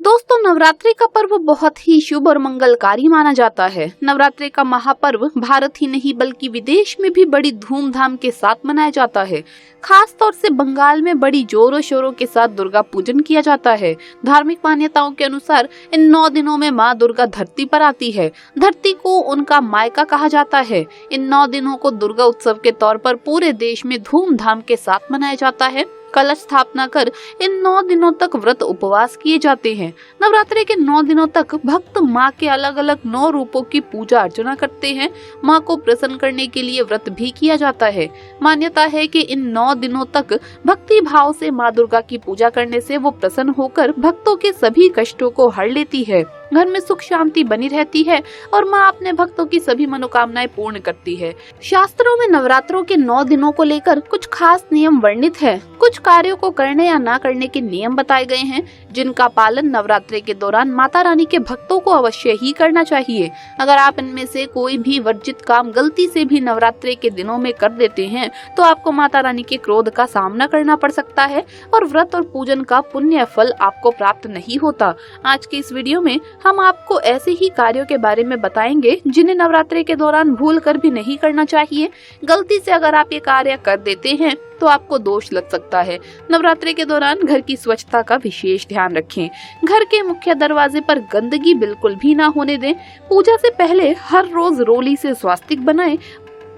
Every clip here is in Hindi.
दोस्तों, नवरात्रि का पर्व बहुत ही शुभ और मंगलकारी माना जाता है। नवरात्रि का महापर्व भारत ही नहीं बल्कि विदेश में भी बड़ी धूमधाम के साथ मनाया जाता है। खास तौर से बंगाल में बड़ी जोरों शोरों के साथ दुर्गा पूजन किया जाता है। धार्मिक मान्यताओं के अनुसार इन 9 दिनों में माँ दुर्गा धरती पर आती है। धरती को उनका मायका कहा जाता है। इन 9 दिनों को दुर्गा उत्सव के तौर पर पूरे देश में धूमधाम के साथ मनाया जाता है। कलश स्थापना कर इन 9 दिनों तक व्रत उपवास किए जाते हैं। नवरात्रि के 9 दिनों तक भक्त माँ के अलग अलग 9 रूपों की पूजा अर्चना करते हैं। माँ को प्रसन्न करने के लिए व्रत भी किया जाता है। मान्यता है कि इन 9 दिनों तक भक्ति भाव से माँ दुर्गा की पूजा करने से वो प्रसन्न होकर भक्तों के सभी कष्टों को हर लेती है। घर में सुख शांति बनी रहती है और माँ अपने भक्तों की सभी मनोकामनाएं पूर्ण करती है। शास्त्रों में नवरात्रों के 9 दिनों को लेकर कुछ खास नियम वर्णित है। कुछ कार्यों को करने या ना करने के नियम बताए गए हैं, जिनका पालन नवरात्रि के दौरान माता रानी के भक्तों को अवश्य ही करना चाहिए। अगर आप इनमें से कोई भी वर्जित काम गलती से भी नवरात्रि के दिनों में कर देते हैं तो आपको माता रानी के क्रोध का सामना करना पड़ सकता है और व्रत और पूजन का पुण्य फल आपको प्राप्त नहीं होता। आज के इस वीडियो में हम आपको ऐसे ही कार्यों के बारे में बताएंगे जिन्हें नवरात्रि के दौरान भूल कर भी नहीं करना चाहिए। गलती से अगर आप ये कार्य कर देते हैं तो आपको दोष लग सकता है। नवरात्रि के दौरान घर की स्वच्छता का विशेष ध्यान रखें। घर के मुख्य दरवाजे पर गंदगी बिल्कुल भी ना होने दें। पूजा से पहले हर रोज रोली से स्वास्तिक बनाएं।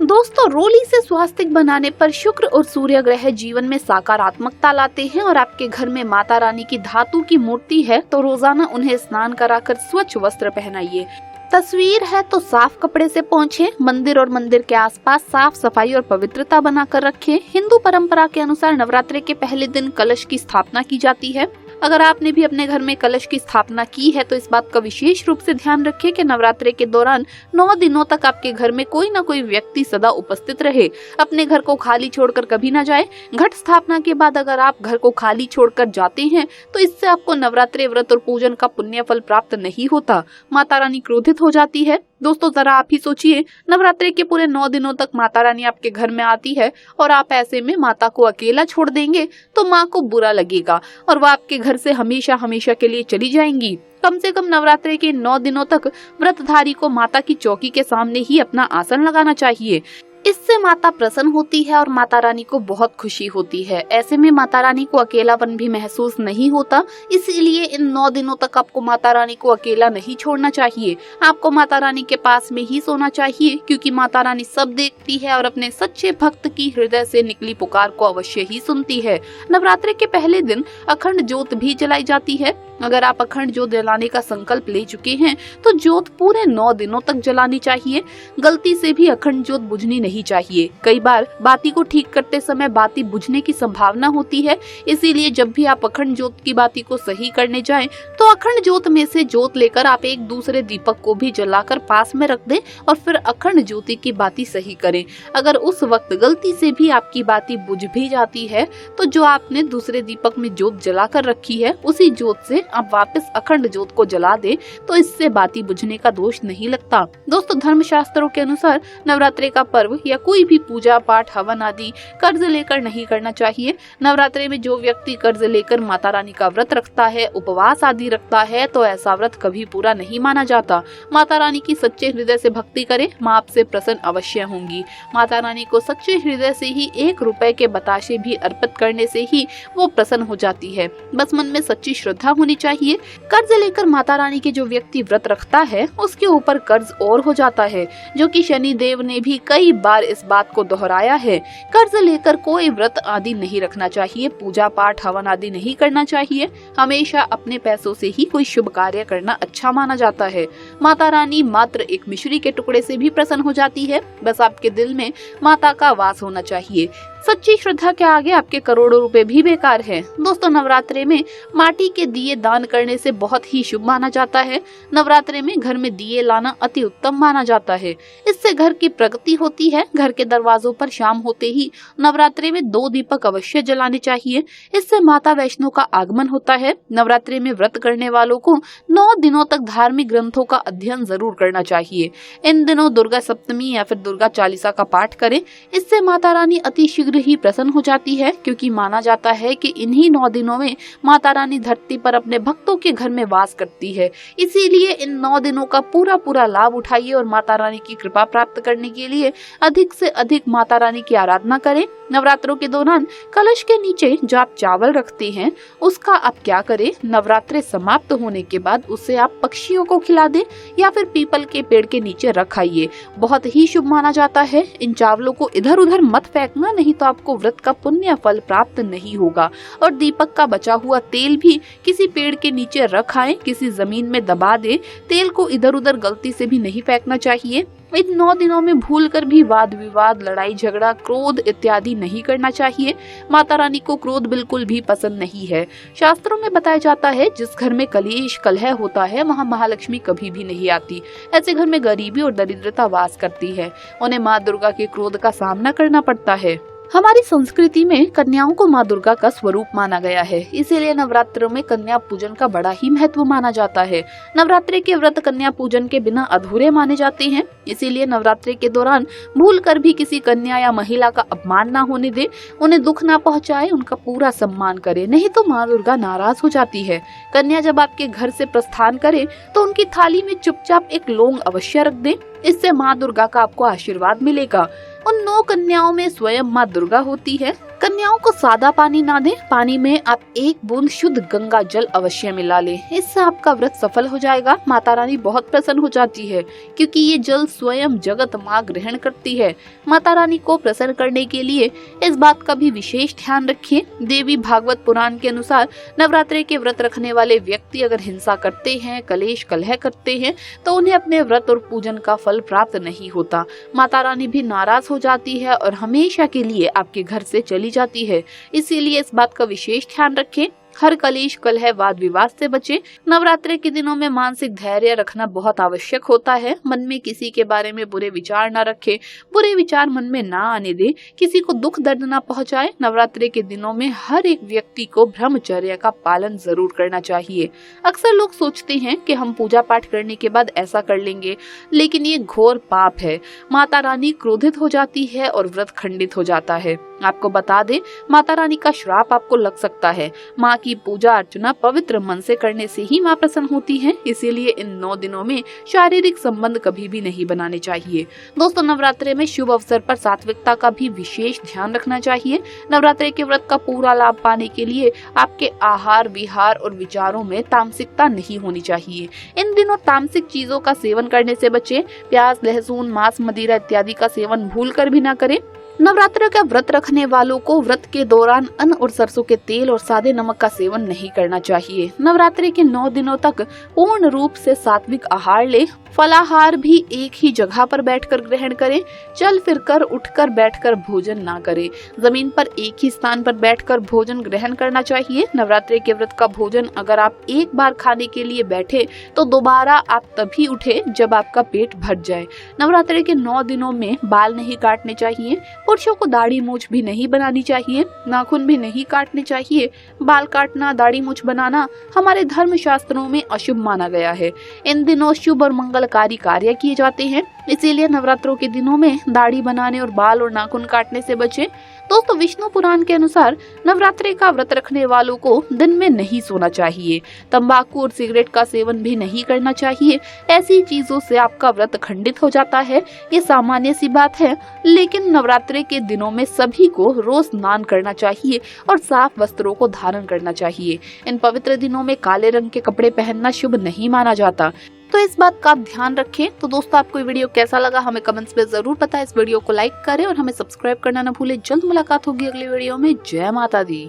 दोस्तों, रोली से स्वास्तिक बनाने पर शुक्र और सूर्य ग्रह जीवन में सकारात्मकता लाते हैं और आपके घर में माता रानी की धातु की मूर्ति है तो रोजाना उन्हें स्नान कराकर स्वच्छ वस्त्र पहनाइए। तस्वीर है तो साफ कपड़े से पोंछें। मंदिर और मंदिर के आसपास साफ सफाई और पवित्रता बनाकर रखें। हिंदू परंपरा के अनुसार नवरात्रि के पहले दिन कलश की स्थापना की जाती है। अगर आपने भी अपने घर में कलश की स्थापना की है तो इस बात का विशेष रूप से ध्यान रखें कि नवरात्रि के दौरान 9 दिनों तक आपके घर में कोई न कोई व्यक्ति सदा उपस्थित रहे। अपने घर को खाली छोड़कर कभी ना जाए। घट स्थापना के बाद अगर आप घर को खाली छोड़कर जाते हैं तो इससे आपको नवरात्रि व्रत और पूजन का पुण्य फल प्राप्त नहीं होता। माता रानी क्रोधित हो जाती है। दोस्तों, जरा आप ही सोचिए, नवरात्रि के पूरे 9 दिनों तक माता रानी आपके घर में आती है और आप ऐसे में माता को अकेला छोड़ देंगे तो माँ को बुरा लगेगा और वह आपके घर से हमेशा हमेशा के लिए चली जाएंगी। कम से कम नवरात्रि के 9 दिनों तक व्रतधारी को माता की चौकी के सामने ही अपना आसन लगाना चाहिए। इससे माता प्रसन्न होती है और माता रानी को बहुत खुशी होती है। ऐसे में माता रानी को अकेलापन भी महसूस नहीं होता। इसीलिए इन 9 दिनों तक आपको माता रानी को अकेला नहीं छोड़ना चाहिए। आपको माता रानी के पास में ही सोना चाहिए, क्योंकि माता रानी सब देखती है और अपने सच्चे भक्त की हृदय से निकली पुकार को अवश्य ही सुनती है। नवरात्रि के पहले दिन अखंड ज्योत भी जलाई जाती है। अगर आप अखंड ज्योत जलाने का संकल्प ले चुके हैं तो ज्योत पूरे 9 दिनों तक जलानी चाहिए। गलती से भी अखंड ज्योत बुझनी नहीं चाहिए। कई बार बाती को ठीक करते समय बाती बुझने की संभावना होती है। इसीलिए जब भी आप अखंड ज्योत की बाती को सही करने जाएं तो अखंड ज्योत में से ज्योत लेकर आप एक दूसरे दीपक को भी जलाकर पास में रख दें और फिर अखंड ज्योति की बाती सही करें। अगर उस वक्त गलती से भी आपकी बाती बुझ भी जाती है तो जो आपने दूसरे दीपक में ज्योत जला कर रखी है उसी ज्योत से आप वापस अखंड ज्योत को जला दे तो इससे बाती बुझने का दोष नहीं लगता। दोस्तों, धर्म शास्त्रों के अनुसार नवरात्रि का पर्व या कोई भी पूजा पाठ हवन आदि कर्ज लेकर नहीं करना चाहिए। नवरात्रि में जो व्यक्ति कर्ज लेकर माता रानी का व्रत रखता है, उपवास आदि रखता है तो ऐसा व्रत कभी पूरा नहीं माना जाता। माता रानी की सच्चे हृदय से भक्ति करें, माँ आपसे प्रसन्न अवश्य होंगी। माता रानी को सच्चे हृदय से ही 1 रुपए के बताशे भी अर्पित करने से ही वो प्रसन्न हो जाती है। बस मन में सच्ची श्रद्धा होनी चाहिए। कर्ज लेकर माता रानी के जो व्यक्ति व्रत रखता है उसके ऊपर कर्ज और हो जाता है, जो कि शनि देव ने भी कई बार इस बात को दोहराया है। कर्ज लेकर कोई व्रत आदि नहीं रखना चाहिए, पूजा पाठ हवन आदि नहीं करना चाहिए। हमेशा अपने पैसों से ही कोई शुभ कार्य करना अच्छा माना जाता है। माता रानी मात्र एक मिश्री के टुकड़े से भी प्रसन्न हो जाती है। बस आपके दिल में माता का वास होना चाहिए। सच्ची श्रद्धा के आगे आपके करोड़ों रुपए भी बेकार है। दोस्तों, नवरात्रि में माटी के दिए दान करने से बहुत ही शुभ माना जाता है। नवरात्रि में घर में दिए लाना अति उत्तम माना जाता है। इससे घर की प्रगति होती है। घर के दरवाजों पर शाम होते ही नवरात्रि में 2 दीपक अवश्य जलाने चाहिए। इससे माता वैष्णो का आगमन होता है। नवरात्रि में व्रत करने वालों को 9 दिनों तक धार्मिक ग्रंथों का अध्ययन जरूर करना चाहिए। इन दिनों दुर्गा सप्तमी या फिर दुर्गा चालीसा का पाठ करें। इससे माता रानी अति शीघ्र शीघ्र ही प्रसन्न हो जाती है, क्योंकि माना जाता है कि इन्हीं 9 दिनों में माता रानी धरती पर अपने भक्तों के घर में वास करती है। इसीलिए इन 9 दिनों का पूरा लाभ उठाइए और माता रानी की कृपा प्राप्त करने के लिए अधिक से अधिक माता रानी की आराधना करें। नवरात्रों के दौरान कलश के नीचे जो आप चावल रखते हैं उसका आप क्या करें, नवरात्रे समाप्त होने के बाद उसे आप पक्षियों को खिला दें या फिर पीपल के पेड़ के नीचे रखाइए। बहुत ही शुभ माना जाता है। इन चावलों को इधर उधर मत फेंकना, नहीं तो आपको व्रत का पुण्य फल प्राप्त नहीं होगा। और दीपक का बचा हुआ तेल भी किसी पेड़ के नीचे रखाएं, किसी जमीन में दबा दे। तेल को इधर उधर गलती से भी नहीं फेंकना चाहिए। इन 9 दिनों में भूलकर भी वाद विवाद, लड़ाई झगड़ा, क्रोध इत्यादि नहीं करना चाहिए। माता रानी को क्रोध बिल्कुल भी पसंद नहीं है। शास्त्रों में बताया जाता है जिस घर में कलेश कलह होता है वहाँ महालक्ष्मी कभी भी नहीं आती। ऐसे घर में गरीबी और दरिद्रता वास करती है। उन्हें माँ दुर्गा के क्रोध का सामना करना पड़ता है। हमारी संस्कृति में कन्याओं को माँ दुर्गा का स्वरूप माना गया है, इसीलिए नवरात्रों में कन्या पूजन का बड़ा ही महत्व माना जाता है। नवरात्रि के व्रत कन्या पूजन के बिना अधूरे माने जाते हैं। इसीलिए नवरात्रि के दौरान भूलकर भी किसी कन्या या महिला का अपमान ना होने दे, उन्हें दुख ना पहुंचाए, उनका पूरा सम्मान करे, नहीं तो माँ दुर्गा नाराज हो जाती है। कन्या जब आपके घर से प्रस्थान करे तो उनकी थाली में चुपचाप एक लौंग अवश्य रख दे। इससे माँ दुर्गा का आपको आशीर्वाद मिलेगा। उन 9 कन्याओं में स्वयं माँ दुर्गा होती है। कन्याओं को सादा पानी ना दें, पानी में आप 1 बूंद शुद्ध गंगा जल अवश्य मिला लें। इससे आपका व्रत सफल हो जाएगा। माता रानी बहुत प्रसन्न हो जाती है, क्योंकि ये जल स्वयं जगत माँ ग्रहण करती है। माता रानी को प्रसन्न करने के लिए इस बात का भी विशेष ध्यान रखिए। देवी भागवत पुराण के अनुसार नवरात्रि के व्रत रखने वाले व्यक्ति अगर हिंसा करते हैं, कलेश कलह करते हैं, तो उन्हें अपने व्रत और पूजन का फल प्राप्त नहीं होता। माता रानी भी नाराज हो जाती है और हमेशा के लिए आपके घर से चली जाती है। इसीलिए इस बात का विशेष ध्यान रखें। हर कलेश कलह वाद विवाद से बचे। नवरात्रि के दिनों में मानसिक धैर्य रखना बहुत आवश्यक होता है। मन में किसी के बारे में बुरे विचार न रखे, बुरे विचार मन में ना आने दे, किसी को दुख दर्द ना पहुंचाए। नवरात्रि के दिनों में हर एक व्यक्ति को ब्रह्मचर्य का पालन जरूर करना चाहिए। अक्सर लोग सोचते हैं कि हम पूजा पाठ करने के बाद ऐसा कर लेंगे, लेकिन ये घोर पाप है। माता रानी क्रोधित हो जाती है और व्रत खंडित हो जाता है। आपको बता दें, माता रानी का श्राप आपको लग सकता है। माँ की पूजा अर्चना पवित्र मन से करने से ही माँ प्रसन्न होती है। इसीलिए इन 9 दिनों में शारीरिक संबंध कभी भी नहीं बनाने चाहिए। दोस्तों, नवरात्रि में शुभ अवसर पर सात्विकता का भी विशेष ध्यान रखना चाहिए। नवरात्रि के व्रत का पूरा लाभ पाने के लिए आपके आहार विहार और विचारों में तामसिकता नहीं होनी चाहिए। इन दिनों तामसिक चीजों का सेवन करने से बचें। प्याज, लहसुन, मांस, मदिरा इत्यादि का सेवन भूलकर भी ना करें। नवरात्र का व्रत रखने वालों को व्रत के दौरान अन्न और सरसों के तेल और सादे नमक का सेवन नहीं करना चाहिए। नवरात्रि के 9 दिनों तक पूर्ण रूप से सात्विक आहार ले। फलाहार भी एक ही जगह पर बैठकर ग्रहण करें। चल फिरकर उठकर बैठकर भोजन ना करें। जमीन पर एक ही स्थान पर बैठकर भोजन ग्रहण करना चाहिए। नवरात्रि के व्रत का भोजन अगर आप एक बार खाने के लिए बैठे तो दोबारा आप तभी उठे जब आपका पेट भर जाए। नवरात्रि के 9 दिनों में बाल नहीं काटने चाहिए। पुरुषों को दाढ़ी मूछ भी नहीं बनानी चाहिए। नाखून भी नहीं काटने चाहिए। बाल काटना, दाढ़ी मूछ बनाना हमारे धर्म शास्त्रों में अशुभ माना गया है। इन दिनों शुभ और मंगलकारी कार्य किए जाते हैं। इसीलिए नवरात्रों के दिनों में दाढ़ी बनाने और बाल और नाखून काटने से बचें। दोस्तों, विष्णु पुराण के अनुसार नवरात्रि का व्रत रखने वालों को दिन में नहीं सोना चाहिए। तंबाकू और सिगरेट का सेवन भी नहीं करना चाहिए। ऐसी चीजों से आपका व्रत खंडित हो जाता है। ये सामान्य सी बात है, लेकिन नवरात्रि के दिनों में सभी को रोज स्नान करना चाहिए और साफ वस्त्रों को धारण करना चाहिए। इन पवित्र दिनों में काले रंग के कपड़े पहनना शुभ नहीं माना जाता, तो इस बात का आप ध्यान रखें। तो दोस्तों, आपको ये वीडियो कैसा लगा हमें कमेंट्स में जरूर बताएं। इस वीडियो को लाइक करें और हमें सब्सक्राइब करना न भूलें। जल्द मुलाकात होगी अगली वीडियो में। जय माता दी।